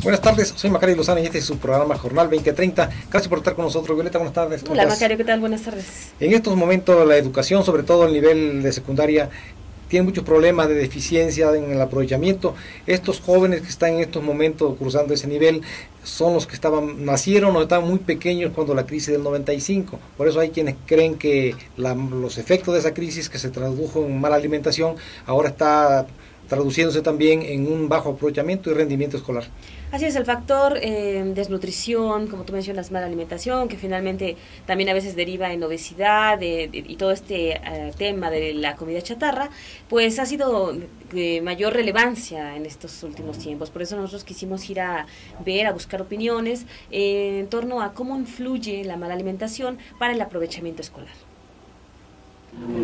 Buenas tardes, soy Macario Lozano y este es su programa Jornal 2030. Gracias por estar con nosotros, Violeta. Buenas tardes. Hola Macario, ¿qué tal? Buenas tardes. En estos momentos la educación, sobre todo el nivel de secundaria, tiene muchos problemas de deficiencia en el aprovechamiento. Estos jóvenes que están en estos momentos cruzando ese nivel son los que nacieron o estaban muy pequeños cuando la crisis del 95. Por eso hay quienes creen que los efectos de esa crisis que se tradujo en mala alimentación ahora está traduciéndose también en un bajo aprovechamiento y rendimiento escolar. Así es, el factor desnutrición, como tú mencionas, mala alimentación, que finalmente también a veces deriva en obesidad y todo este tema de la comida chatarra, pues ha sido de mayor relevancia en estos últimos tiempos. Por eso nosotros quisimos ir a ver, a buscar opiniones en torno a cómo influye la mala alimentación para el aprovechamiento escolar.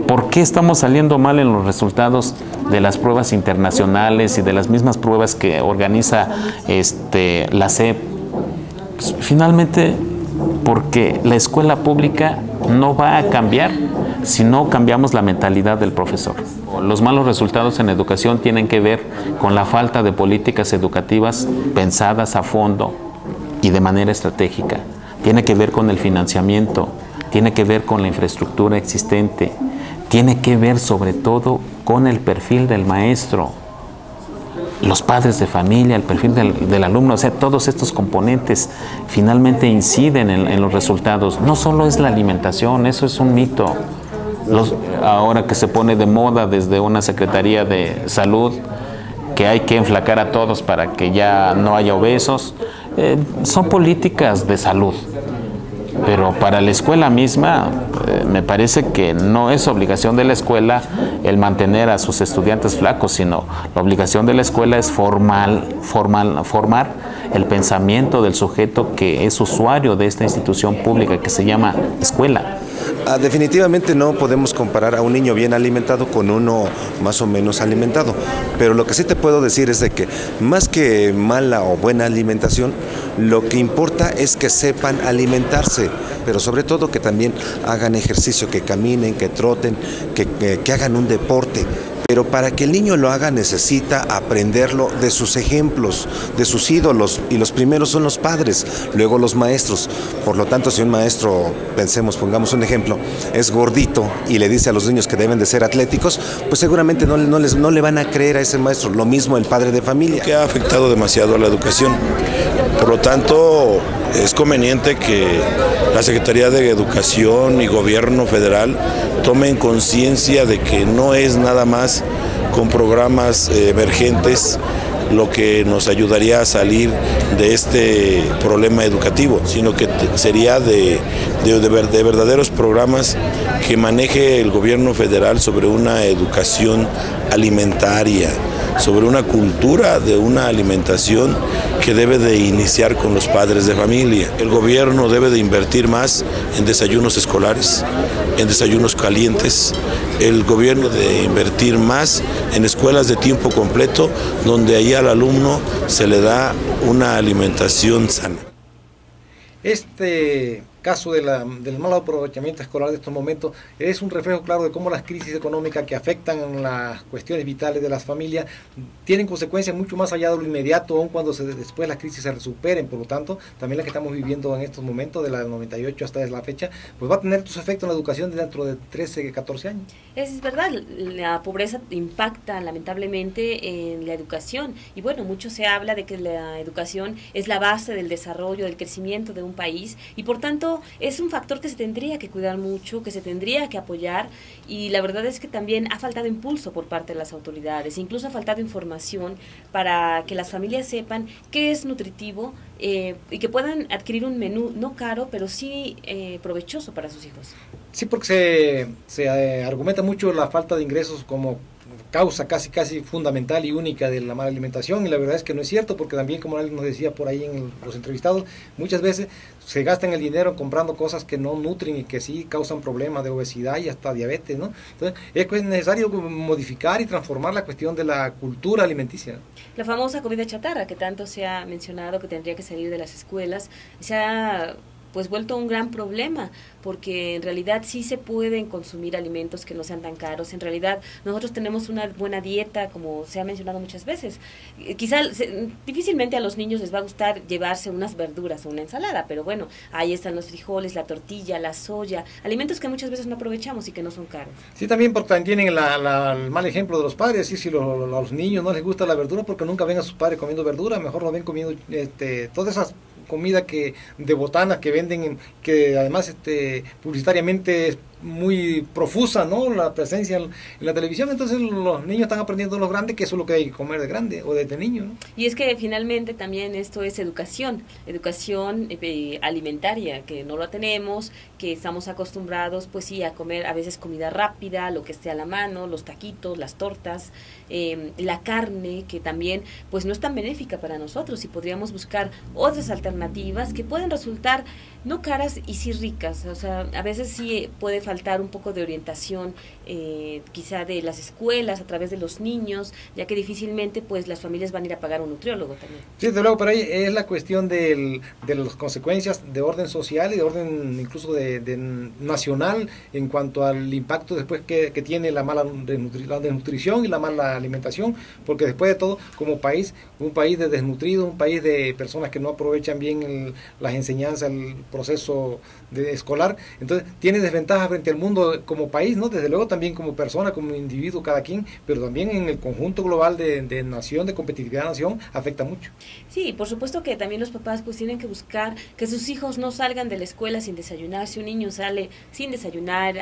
¿Por qué estamos saliendo mal en los resultados de las pruebas internacionales y de las mismas pruebas que organiza la SEP? Pues, finalmente, porque la escuela pública no va a cambiar si no cambiamos la mentalidad del profesor. Los malos resultados en educación tienen que ver con la falta de políticas educativas pensadas a fondo y de manera estratégica. Tiene que ver con el financiamiento, tiene que ver con la infraestructura existente, tiene que ver sobre todo con el perfil del maestro, los padres de familia, el perfil del alumno. O sea, todos estos componentes finalmente inciden en los resultados. No solo es la alimentación, eso es un mito. Ahora que se pone de moda desde una Secretaría de Salud que hay que enflacar a todos para que ya no haya obesos, son políticas de salud. Pero para la escuela misma, me parece que no es obligación de la escuela el mantener a sus estudiantes flacos, sino la obligación de la escuela es formar el pensamiento del sujeto que es usuario de esta institución pública que se llama escuela. Definitivamente no podemos comparar a un niño bien alimentado con uno más o menos alimentado, pero lo que sí te puedo decir es de que más que mala o buena alimentación, lo que importa es que sepan alimentarse, pero sobre todo que también hagan ejercicio, que caminen, que troten, que hagan un deporte. Pero para que el niño lo haga necesita aprenderlo de sus ejemplos, de sus ídolos, y los primeros son los padres, luego los maestros. Por lo tanto, si un maestro, pongamos un ejemplo, es gordito y le dice a los niños que deben de ser atléticos, pues seguramente no le van a creer a ese maestro. Lo mismo el padre de familia. Que ha afectado demasiado a la educación. Por lo tanto, es conveniente que la Secretaría de Educación y Gobierno Federal tomen conciencia de que no es nada más con programas emergentes lo que nos ayudaría a salir de este problema educativo, sino que sería de verdaderos programas que maneje el gobierno federal sobre una educación alimentaria, sobre una cultura de una alimentación que debe de iniciar con los padres de familia. El gobierno debe de invertir más en desayunos escolares, en desayunos calientes. El gobierno debe invertir más en escuelas de tiempo completo, donde ahí al alumno se le da una alimentación sana. Este caso del mal aprovechamiento escolar de estos momentos es un reflejo claro de cómo las crisis económicas que afectan las cuestiones vitales de las familias tienen consecuencias mucho más allá de lo inmediato, aun cuando después las crisis se superen. Por lo tanto, también la que estamos viviendo en estos momentos, de la del 98 hasta la fecha, pues va a tener sus efectos en la educación dentro de 13, 14 años. Es verdad, la pobreza impacta lamentablemente en la educación, y bueno, mucho se habla de que la educación es la base del desarrollo, del crecimiento de un país, y por tanto es un factor que se tendría que cuidar mucho, que se tendría que apoyar, y la verdad es que también ha faltado impulso por parte de las autoridades, incluso ha faltado información para que las familias sepan qué es nutritivo y que puedan adquirir un menú no caro, pero sí provechoso para sus hijos. Sí, porque se argumenta mucho la falta de ingresos como causa casi fundamental y única de la mala alimentación, y la verdad es que no es cierto, porque también, como él nos decía por ahí en los entrevistados, muchas veces se gastan el dinero comprando cosas que no nutren y que sí causan problemas de obesidad y hasta diabetes, ¿no? Entonces es necesario modificar y transformar la cuestión de la cultura alimenticia. La famosa comida chatarra que tanto se ha mencionado, que tendría que salir de las escuelas, se ha pues vuelto un gran problema, porque en realidad sí se pueden consumir alimentos que no sean tan caros. En realidad nosotros tenemos una buena dieta, como se ha mencionado muchas veces. Difícilmente a los niños les va a gustar llevarse unas verduras o una ensalada, pero bueno, ahí están los frijoles, la tortilla, la soya, alimentos que muchas veces no aprovechamos y que no son caros. Sí, también porque también tienen el mal ejemplo de los padres. Sí, si a los niños no les gusta la verdura, porque nunca ven a sus padres comiendo verdura, mejor lo ven comiendo todas esas comida de botana que venden, que además publicitariamente es muy profusa, ¿no? La presencia en la televisión. Entonces los niños están aprendiendo de los grandes que eso es lo que hay que comer de grande o desde niño, ¿no? Y es que finalmente también esto es educación alimentaria, que no lo tenemos, que estamos acostumbrados pues sí a comer a veces comida rápida, lo que esté a la mano, los taquitos, las tortas, la carne, que también pues no es tan benéfica para nosotros, y podríamos buscar otras alternativas que pueden resultar no caras y sí ricas. O sea, a veces sí puede faltar un poco de orientación, quizá de las escuelas a través de los niños, ya que difícilmente pues las familias van a ir a pagar un nutriólogo también. Sí, desde luego, pero ahí es la cuestión de las consecuencias de orden social y de orden incluso de nacional en cuanto al impacto después que tiene la mala desnutrición y la mala alimentación, porque después de todo, como país, un país de desnutrido, un país de personas que no aprovechan bien las enseñanzas, el proceso escolar, entonces tiene desventajas frente al mundo como país, ¿no? Desde luego también como persona, como individuo, cada quien, pero también en el conjunto global de nación, de competitividad de nación, afecta mucho. Sí, por supuesto que también los papás pues tienen que buscar que sus hijos no salgan de la escuela sin desayunar. Si un niño sale sin desayunar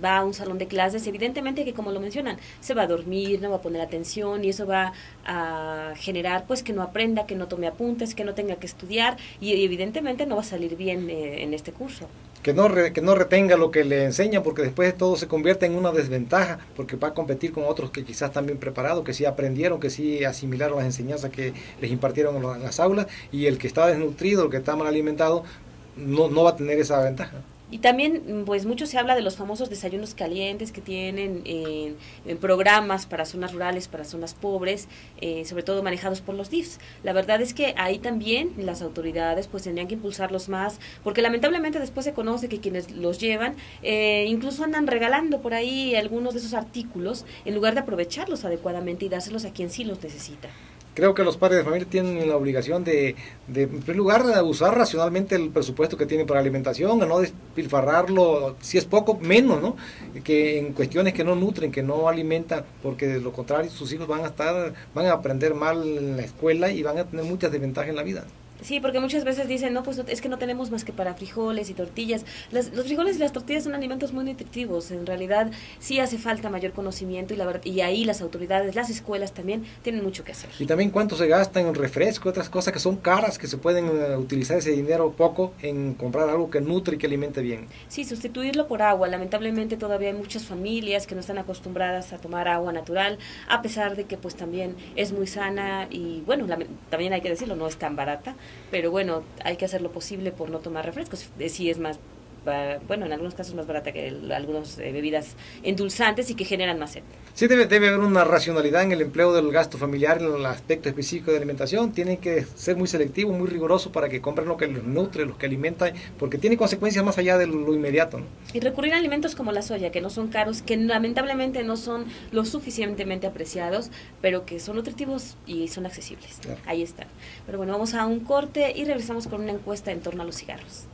va a un salón de clases, evidentemente que, como lo mencionan, se va a dormir, no va a poner atención, y eso va a generar pues que no aprenda, que no tome apuntes, que no tenga que estudiar, y evidentemente no va a salir bien en este curso. Que no retenga lo que le enseñan, porque después de todo se convierte en una desventaja, porque va a competir con otros que quizás están bien preparados, que sí aprendieron, que sí asimilaron las enseñanzas que les impartieron en las aulas, y el que está desnutrido, el que está mal alimentado, no va a tener esa ventaja. Y también, pues mucho se habla de los famosos desayunos calientes que tienen en programas para zonas rurales, para zonas pobres, sobre todo manejados por los DIFs. La verdad es que ahí también las autoridades pues tendrían que impulsarlos más, porque lamentablemente después se conoce que quienes los llevan incluso andan regalando por ahí algunos de esos artículos en lugar de aprovecharlos adecuadamente y dárselos a quien sí los necesita. Creo que los padres de familia tienen la obligación en primer lugar, de usar racionalmente el presupuesto que tienen para alimentación, a no despilfarrarlo, si es poco, menos, ¿no? Que en cuestiones que no nutren, que no alimentan, porque de lo contrario sus hijos van a aprender mal en la escuela y van a tener muchas desventajas en la vida. Sí, porque muchas veces dicen, no, pues es que no tenemos más que para frijoles y tortillas. Los frijoles y las tortillas son alimentos muy nutritivos. En realidad sí hace falta mayor conocimiento, y ahí las autoridades, las escuelas también tienen mucho que hacer. Y también cuánto se gasta en refresco, otras cosas que son caras, que se pueden utilizar ese dinero poco en comprar algo que nutre y que alimente bien. Sí, sustituirlo por agua. Lamentablemente todavía hay muchas familias que no están acostumbradas a tomar agua natural, a pesar de que pues también es muy sana y bueno, también hay que decirlo, no es tan barata. Pero bueno, hay que hacer lo posible por no tomar refrescos. Sí es más, bueno, en algunos casos más barata que algunas bebidas endulzantes y que generan más sed. Sí, debe haber una racionalidad en el empleo del gasto familiar en el aspecto específico de alimentación. Tienen que ser muy selectivos, muy rigurosos para que compren lo que los nutre, los que alimentan, porque tiene consecuencias más allá de lo inmediato, ¿no? Y recurrir a alimentos como la soya, que no son caros, que lamentablemente no son lo suficientemente apreciados, pero que son nutritivos y son accesibles. Claro. Ahí están. Pero bueno, vamos a un corte y regresamos con una encuesta en torno a los cigarros.